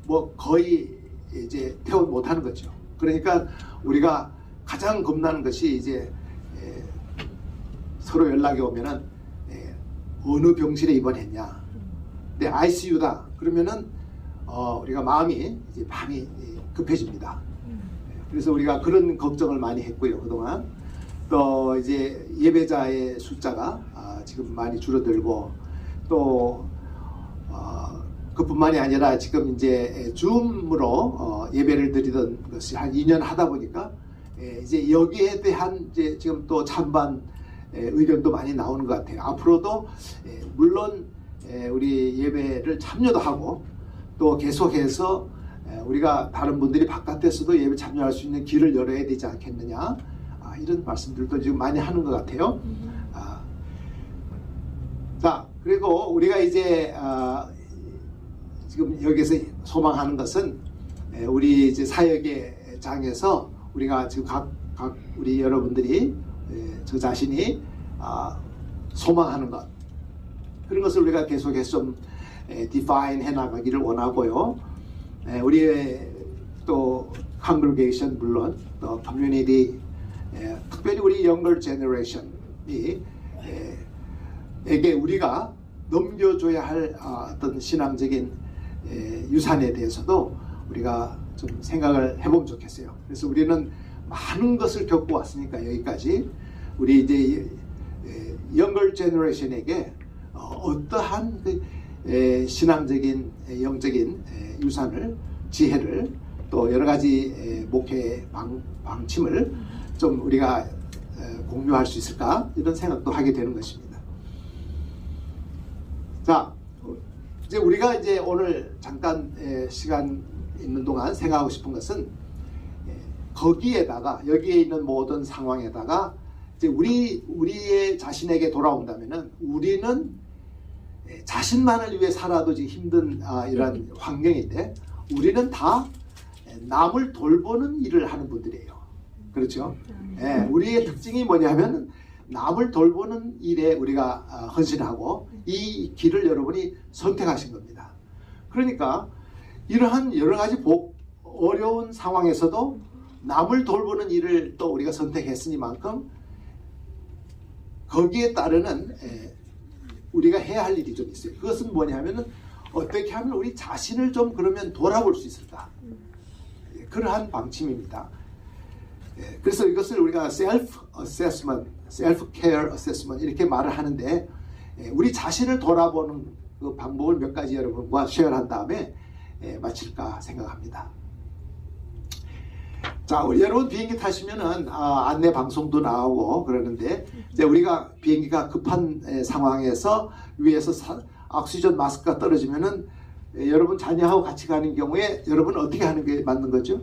뭐 거의 이제 퇴원 못하는 거죠. 그러니까 우리가 가장 겁나는 것이 이제 서로 연락이 오면은 어느 병실에 입원했냐. 근데 ICU다. 그러면은 우리가 마음이 급해집니다. 그래서 우리가 그런 걱정을 많이 했고요, 그동안. 또 이제 예배자의 숫자가 지금 많이 줄어들고 또 그뿐만이 아니라 지금 이제 줌으로 예배를 드리던 것이 한 2년 하다 보니까 이제 여기에 대한 이제 지금 또 찬반 의견도 많이 나오는 것 같아요. 앞으로도 물론 우리 예배를 참여도 하고 또 계속해서 우리가 다른 분들이 바깥에서도 예배 참여할 수 있는 길을 열어야 되지 않겠느냐, 이런 말씀들도 지금 많이 하는 것 같아요. 자, 그리고 우리가 이제 지금 여기서 소망하는 것은 우리 이제 사역의 장에서 우리가 지금 각 우리 여러분들이 저 자신이 소망하는 것, 그런 것을 우리가 계속해서 좀 define 해나가기를 원하고요. 우리의 또 congregation 물론 또 community, 특별히 우리 younger generation이 에게 우리가 넘겨줘야 할 어떤 신앙적인 유산에 대해서도 우리가 좀 생각을 해보면 좋겠어요. 그래서 우리는 많은 것을 겪고 왔으니까 여기까지 우리 이제 younger generation에게 어떠한 신앙적인 영적인 유산을, 지혜를, 또 여러 가지 목회 방침을 좀 우리가 공유할 수 있을까, 이런 생각도 하게 되는 것입니다. 자, 이제 우리가 이제 오늘 잠깐 시간 있는 동안 생각하고 싶은 것은 거기에다가 여기에 있는 모든 상황에다가 이제 우리의 자신에게 돌아온다면은 우리는 자신만을 위해 살아도 지금 힘든 이런 환경인데 우리는 다 남을 돌보는 일을 하는 분들이에요. 그렇죠? 우리의 특징이 뭐냐면 남을 돌보는 일에 우리가 헌신하고 이 길을 여러분이 선택하신 겁니다. 그러니까 이러한 여러 가지 어려운 상황에서도 남을 돌보는 일을 또 우리가 선택했으니만큼 거기에 따르는 우리가 해야 할 일이 좀 있어요. 그것은 뭐냐면은 어떻게 하면 우리 자신을 좀 그러면 돌아볼 수 있을까? 그러한 방침입니다. 그래서 이것을 우리가 self-assessment, self-care assessment 이렇게 말을 하는데 우리 자신을 돌아보는 그 방법을 몇 가지 여러분과 쉐어한 다음에 마칠까 생각합니다. 자, 여러분 비행기 타시면은 안내 방송도 나오고 그러는데 이제 우리가 비행기가 급한 상황에서 위에서 옥시전 마스크가 떨어지면은 여러분 자녀하고 같이 가는 경우에 여러분 어떻게 하는 게 맞는 거죠?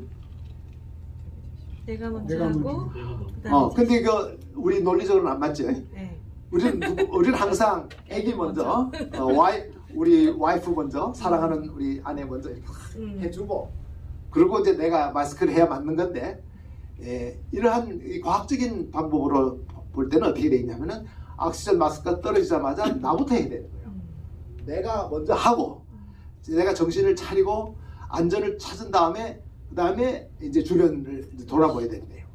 내가 먼저 하고 근데 우리 논리적으로는 안 맞죠? 네. 우리는 항상 애기 먼저, 우리 와이프 먼저, 사랑하는 우리 아내 먼저 이렇게 해주고, 그리고 이제 내가 마스크를 해야 맞는 건데, 이러한 과학적인 방법으로 볼 때는 어떻게 되어 있냐면은 옥시전 마스크가 떨어지자마자 나부터 해야 되는 거예요. 내가 먼저 하고, 내가 정신을 차리고 안전을 찾은 다음에 그 다음에 이제 주변을 돌아봐야 되는데요.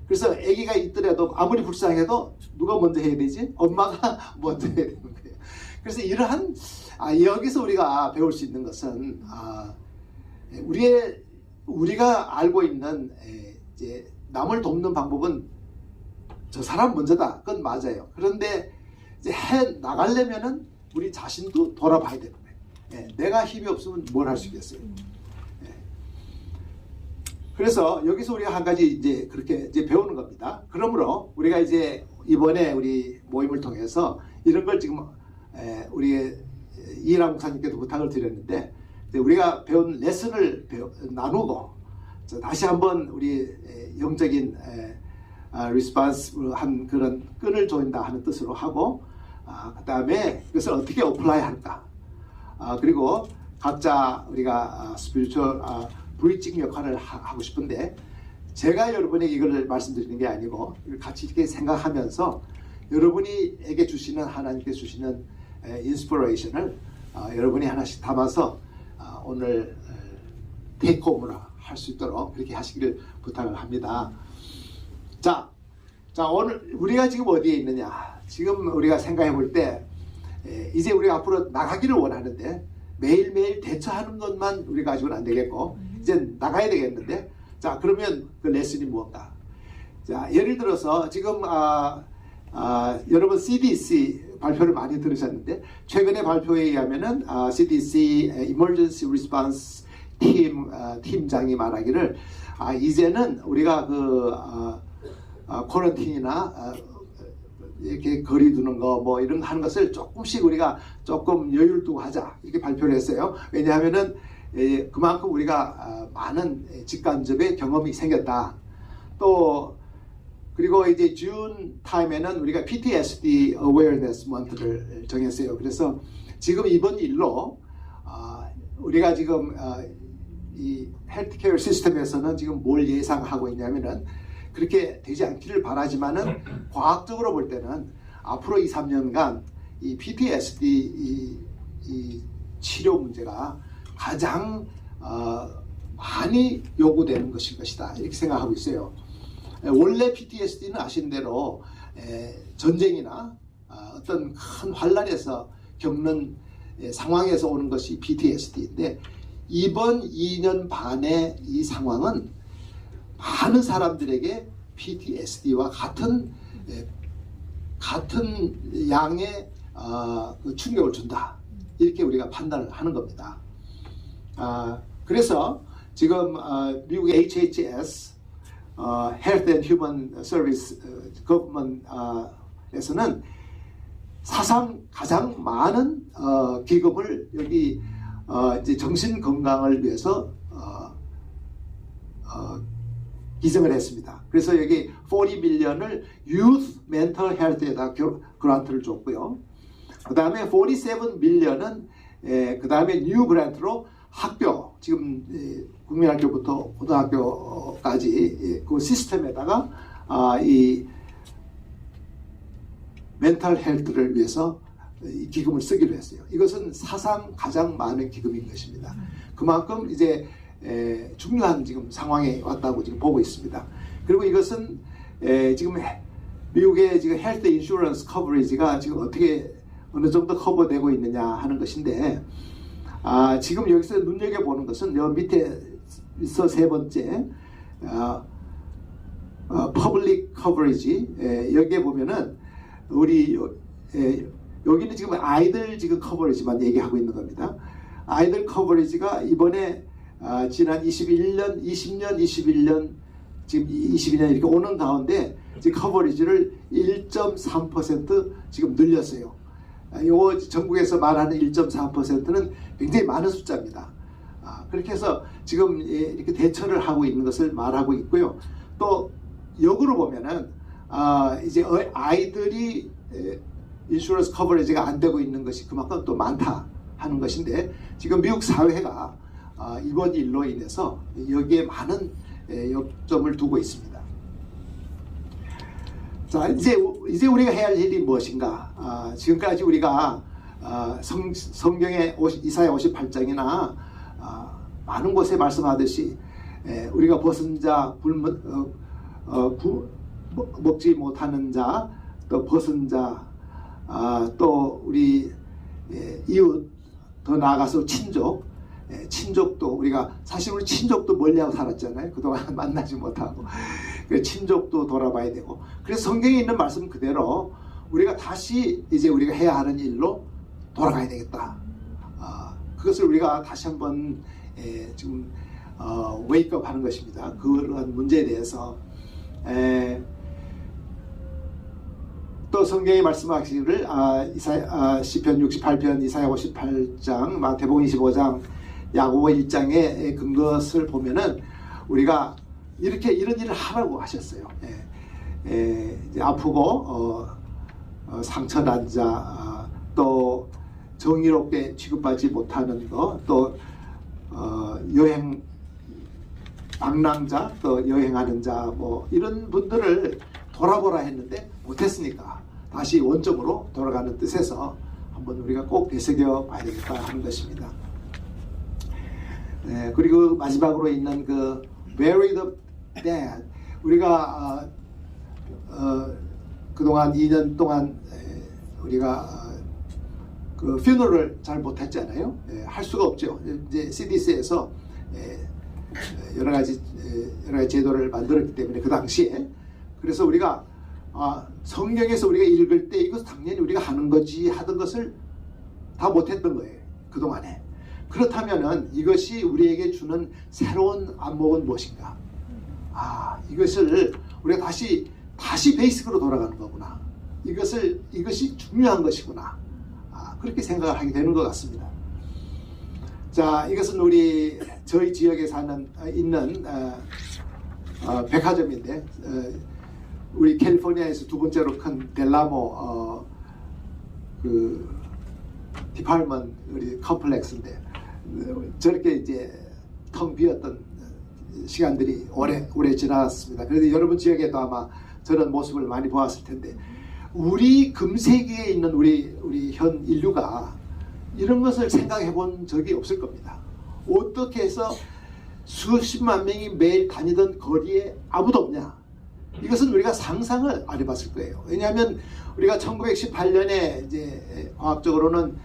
그래서 아기가 있더라도 아무리 불쌍해도 누가 먼저 해야 되지? 엄마가 먼저 해야 되는 거예요. 그래서 이러한 여기서 우리가 배울 수 있는 것은 우리가 알고 있는 이제 남을 돕는 방법은 저 사람 먼저다. 그건 맞아요. 그런데 이제 해 나가려면은 우리 자신도 돌아봐야 되는 거예요. 내가 힘이 없으면 뭘 할 수 있겠어요. 그래서 여기서 우리가 한 가지 이제 그렇게 이제 배우는 겁니다. 그러므로 우리가 이제 이번에 우리 모임을 통해서 이런 걸 지금 우리 이일학 목사님께도 부탁을 드렸는데 우리가 배운 레슨을 나누고 다시 한번 우리 영적인 리스폰스로 한 그런 끈을 조인다 하는 뜻으로 하고 그 다음에 그것을 어떻게 어플라이 할까 그리고 각자 우리가 스피리추얼 브리징 역할을 하고 싶은데 제가 여러분에게 이걸 말씀드리는 게 아니고 같이 이렇게 생각하면서 여러분이에게 주시는 하나님께 주시는 인스피레이션을 여러분이 하나씩 담아서 오늘 테이크홈으로 할 수 있도록 그렇게 하시기를 부탁을 합니다. 자 오늘 우리가 지금 어디에 있느냐? 지금 우리가 생각해 볼 때 이제 우리가 앞으로 나가기를 원하는데 매일매일 대처하는 것만 우리가 가지고는 안 되겠고 이제 나가야 되겠는데 자 그러면 그 레슨이 무엇인가? 자 예를 들어서 지금 여러분 CDC 발표를 많이 들으셨는데 최근의 발표에 의하면은 CDC Emergency Response 팀장이 말하기를 이제는 우리가 그 쿼런틴이나 이렇게 거리 두는 거 뭐 이런 거 하는 것을 조금씩 우리가 조금 여유를 두고 하자 이렇게 발표를 했어요. 왜냐하면은 그만큼 우리가 많은 직간접의 경험이 생겼다. 또 그리고 이제 준 타임에는 우리가 PTSD Awareness Month를 정했어요. 그래서 지금 이번 일로 우리가 지금 이 헬스케어 시스템에서는 지금 뭘 예상하고 있냐면은 그렇게 되지 않기를 바라지만은 과학적으로 볼 때는 앞으로 2, 3년간 이 PTSD 이 치료 문제가 가장 많이 요구되는 것일 것이다 이렇게 생각하고 있어요. 원래 PTSD는 아시는 대로 전쟁이나 어떤 큰 환란에서 겪는 상황에서 오는 것이 PTSD인데 이번 2년 반의 이 상황은 많은 사람들에게 PTSD와 같은 양의 그 충격을 준다 이렇게 우리가 판단을 하는 겁니다. 그래서 지금 미국의 HHS Health and Human Service Government에서는 사상 가장 많은 기금을 여기 이제 정신 건강을 위해서 기증을 했습니다. 그래서 여기 40 밀리언을 Youth Mental Health에다 그란트를 줬고요. 그 다음에 47 밀리언은 그 다음에 뉴 그란트로 학교 지금 국민학교부터 고등학교까지 그 시스템에다가 이 멘탈 헬스를 위해서 이 기금을 쓰기로 했어요. 이것은 사상 가장 많은 기금인 것입니다. 그만큼 이제 중요한 지금 상황에 왔다고 지금 보고 있습니다. 그리고 이것은 지금 미국의 지금 헬스 인슈런스 커버리지가 지금 어떻게 어느 정도 커버되고 있느냐 하는 것인데 지금 여기서 눈여겨보는 것은 여 밑에서 세 번째 퍼블릭 커버리지 여기에 보면은 우리 여기는 지금 아이들 지금 커버리지만 얘기하고 있는 겁니다. 아이들 커버리지가 이번에 지난 21년, 20년, 21년 지금 22년 이렇게 오는 가운데 지금 커버리지를 1.3% 지금 늘렸어요. 요 전국에서 말하는 1.4%는 굉장히 많은 숫자입니다. 그렇게 해서 지금 이렇게 대처를 하고 있는 것을 말하고 있고요. 또 역으로 보면은 이제 아이들이 인슈런스 커버리지가 안 되고 있는 것이 그만큼 또 많다 하는 것인데 지금 미국 사회가 이번 일로 인해서 여기에 많은 역점을 두고 있습니다. 자, 이제 우리가 해야 할 일이 무엇인가? 지금까지 우리가 성경의 이사야 58장이나 많은 곳에 말씀하듯이 우리가 벗은 자 먹지 못하는 자, 또 벗은 자, 또 우리 이웃, 더 나아가서 친족, 친족도 우리가 사실 우리 친족도 멀리하고 살았잖아요. 그동안 만나지 못하고 친족도 돌아봐야 되고, 그래서 성경에 있는 말씀 그대로 우리가 다시 이제 우리가 해야 하는 일로 돌아가야 되겠다. 그것을 우리가 다시 한번 지금 웨이크업 하는 것입니다. 그런 문제에 대해서 또 성경이 말씀하시기를 시편 68편, 이사야 58장, 마태복음 25장, 야고보 1장의 근것을 보면은 우리가 이렇게 이런 일을 하라고 하셨어요. 이제 아프고 상처 난 자, 또 정의롭게 취급받지 못하는 거, 또 여행 방랑자, 또 여행하는 자, 뭐 이런 분들을 돌아보라 했는데 못했으니까 다시 원점으로 돌아가는 뜻에서 한번 우리가 꼭 되새겨 봐야 되겠다 하는 것입니다. 그리고 마지막으로 있는 그 bury the dead, 우리가 그동안 2년 동안 우리가 그 funeral을 잘 못했잖아요. 할 수가 없죠. 이제 CDC에서 여러 가지 제도를 만들었기 때문에 그 당시에, 그래서 우리가 성경에서 우리가 읽을 때 이것 당연히 우리가 하는 거지 하던 것을 다 못했던 거예요. 그동안에. 그렇다면은 이것이 우리에게 주는 새로운 안목은 무엇인가? 이것을 우리가 다시 베이직으로 돌아가는 거구나. 이것이 중요한 것이구나. 그렇게 생각을 하게 되는 것 같습니다. 자, 이것은 저희 지역에 있는 백화점인데, 우리 캘리포니아에서 두 번째로 큰 델라모 그 디파트먼트 우리 컴플렉스인데, 저렇게 이제 텅 비었던 시간들이 오래 지났습니다. 그래서 여러분 지역에도 아마 저런 모습을 많이 보았을 텐데, 우리 금세기에 있는 우리 현 인류가 이런 것을 생각해 본 적이 없을 겁니다. 어떻게 해서 수십만 명이 매일 다니던 거리에 아무도 없냐? 이것은 우리가 상상을 안 해봤을 거예요. 왜냐하면 우리가 1918년에 이제 과학적으로는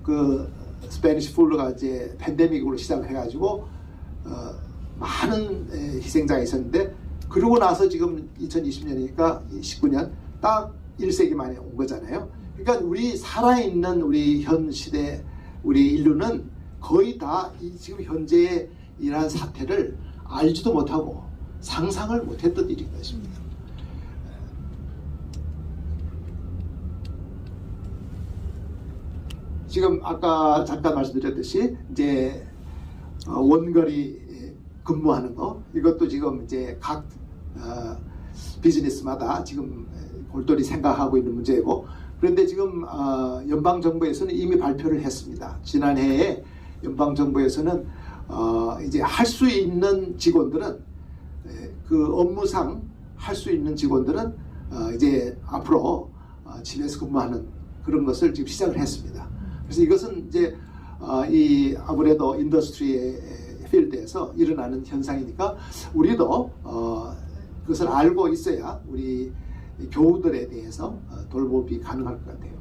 그 스페니시 플루가 이제 팬데믹으로 시작을 해가지고 많은 희생자가 있었는데, 그러고 나서 지금 2020년이니까 19년 딱 1세기 만에 온 거잖아요. 그러니까 우리 살아있는 우리 현 시대 우리 인류는 거의 다 지금 현재의 이러한 사태를 알지도 못하고 상상을 못했던 일인 것입니다. 지금 아까 잠깐 말씀드렸듯이 이제 원거리 근무하는 거, 이것도 지금 이제 각 비즈니스마다 지금 골똘히 생각하고 있는 문제이고, 그런데 지금 연방정부에서는 이미 발표를 했습니다. 지난해에 연방정부에서는 이제 할 수 있는 직원들은, 그 업무상 할 수 있는 직원들은 이제 앞으로 집에서 근무하는 그런 것을 지금 시작을 했습니다. 그래서 이것은 이제 이 아무래도 인더스트리의 필드에서 일어나는 현상이니까 우리도 그것을 알고 있어야 우리 교우들에 대해서 돌봄이 가능할 것 같아요.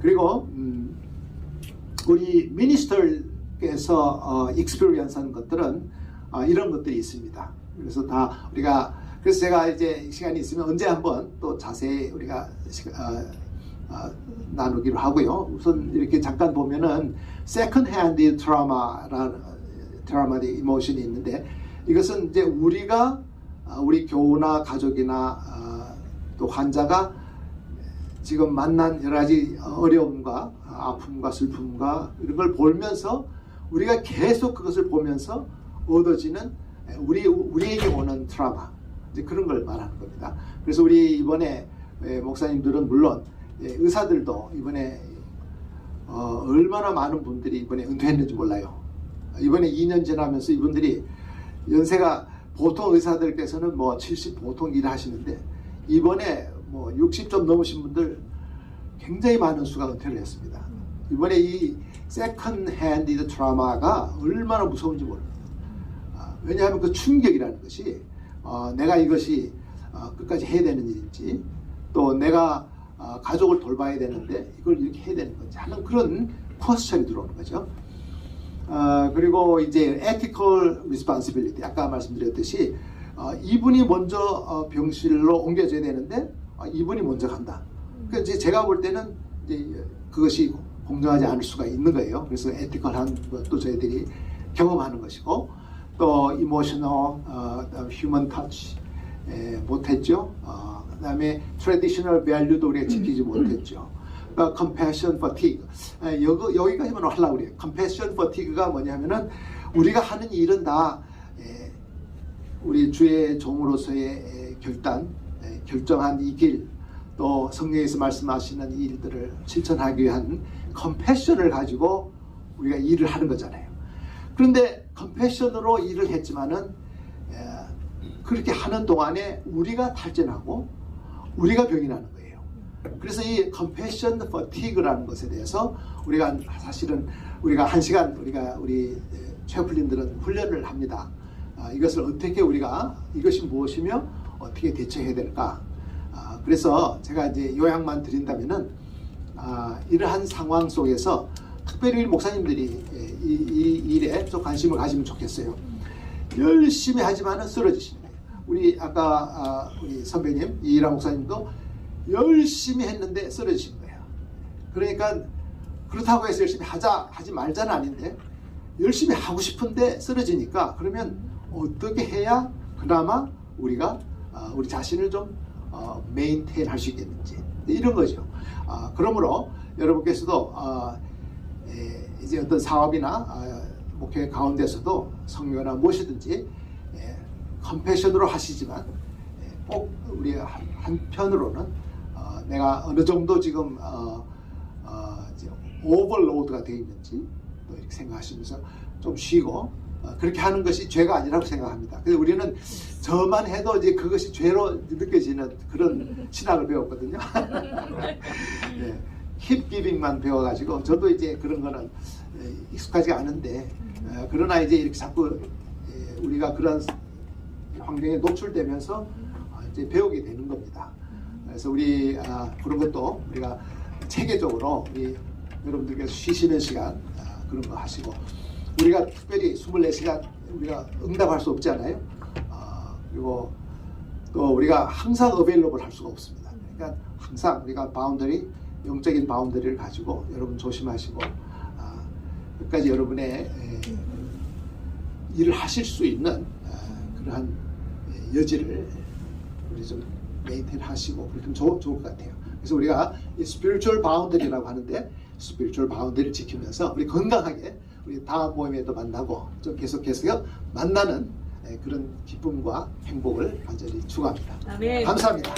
그리고 우리 미니스터께서 익스피리언스한 것들은 이런 것들이 있습니다. 그래서 그래서 제가 이제 시간이 있으면 언제 한번 또 자세히 우리가 나누기로 하고요. 우선 이렇게 잠깐 보면은 세컨드 핸드 트라우마틱 이모션이 있는데, 이것은 이제 우리 교우나 가족이나 또 환자가 지금 만난 여러 가지 어려움과 아픔과 슬픔과 이런 걸 보면서 우리가 계속 그것을 보면서 얻어지는 우리에게 오는 트라우마, 이제 그런 걸 말하는 겁니다. 그래서 우리 이번에 목사님들은 물론 의사들도 이번에 얼마나 많은 분들이 이번에 은퇴했는지 몰라요. 이번에 2년 지나면서 이분들이 연세가, 보통 의사들께서는 뭐 70 보통 일하시는데 이번에 뭐 60 좀 넘으신 분들 굉장히 많은 수가 은퇴를 했습니다. 이번에 이 세컨드 핸디드 트라우마가 얼마나 무서운지 모릅니다. 왜냐하면 그 충격이라는 것이 내가 이것이 끝까지 해야 되는 일인지, 또 내가 가족을 돌봐야 되는데 이걸 이렇게 해야 되는 건지 하는 그런 퀘스천이 들어오는 거죠. 그리고 이제 ethical responsibility, 아까 말씀드렸듯이 이분이 먼저 병실로 옮겨져야 되는데 이분이 먼저 간다. 그러니까 이제 제가 볼 때는 이제 그것이 공정하지 않을 수가 있는 거예요. 그래서 에티컬한 것도 저희들이 경험하는 것이고, 또 emotional, human touch 못했죠. 그다음에 traditional value도 우리가 지키지 못했죠. 그러니까 compassion fatigue, 여기까지만 하려고 그래요. compassion fatigue가 뭐냐면은 우리가 하는 일은 다 우리 주의 종으로서의 결정한 이 길, 또 성경에서 말씀하시는 이 일들을 실천하기 위한 컴패션을 가지고 우리가 일을 하는 거잖아요. 그런데 컴패션으로 일을 했지만은 그렇게 하는 동안에 우리가 탈진하고 우리가 병이 나는 거예요. 그래서 이 컴패션 퍼티그라는 것에 대해서 우리가 사실은 우리가 1시간 우리 채플린들은 훈련을 합니다. 이것을 어떻게 우리가 이것이 무엇이며 어떻게 대처해야 될까? 그래서 제가 이제 요약만 드린다면은 이러한 상황 속에서 특별히 목사님들이 이 일에 좀 관심을 가지면 좋겠어요. 열심히 하지만은 쓰러지시는 거예요. 우리 아까 우리 선배님 이일하 목사님도 열심히 했는데 쓰러지신 거예요. 그러니까 그렇다고 해서 열심히 하지 말자는 아닌데 열심히 하고 싶은데 쓰러지니까 그러면 어떻게 해야 그나마 우리가 우리 자신을 좀 메인테인 할 수 있겠는지 이런 거죠. 그러므로 여러분께서도 이제 어떤 사업이나 목회 가운데서도 성교나 무엇이든지 컴패션으로 하시지만 꼭 우리 한편으로는 내가 어느 정도 지금 오버로드가 되어 있는지 또 이렇게 생각하시면서 좀 쉬고 그렇게 하는 것이 죄가 아니라고 생각합니다. 그래서 우리는 저만 해도 이제 그것이 죄로 느껴지는 그런 신학을 배웠거든요. 네, 힙 기빙만 배워가지고 저도 이제 그런 거는 익숙하지가 않은데 그러나 이제 이렇게 자꾸 우리가 그런 환경에 노출되면서 이제 배우게 되는 겁니다. 그래서 우리 그런 것도 우리가 체계적으로 우리 여러분들께서 쉬시는 시간 그런 거 하시고 우리가 특별히 24시간 우리가 응답할 수 없잖아요. 그리고 또 우리가 항상 어베일러블 할 수가 없습니다. 그러니까 항상 우리가 바운더리, 영적인 바운더리를 가지고 여러분 조심하시고 끝까지 여러분의 일을 하실 수 있는 그러한 여지를 우리 좀 메인테인 하시고 그렇게 좋을 것 같아요. 그래서 우리가 이 스피리추얼 바운더리라고 하는데 스피리추얼 바운더리를 지키면서 우리 건강하게 우리 다음 모임에도 만나고 좀 계속해서 만나는 그런 기쁨과 행복을 간절히 추구합니다. 아멘. 감사합니다.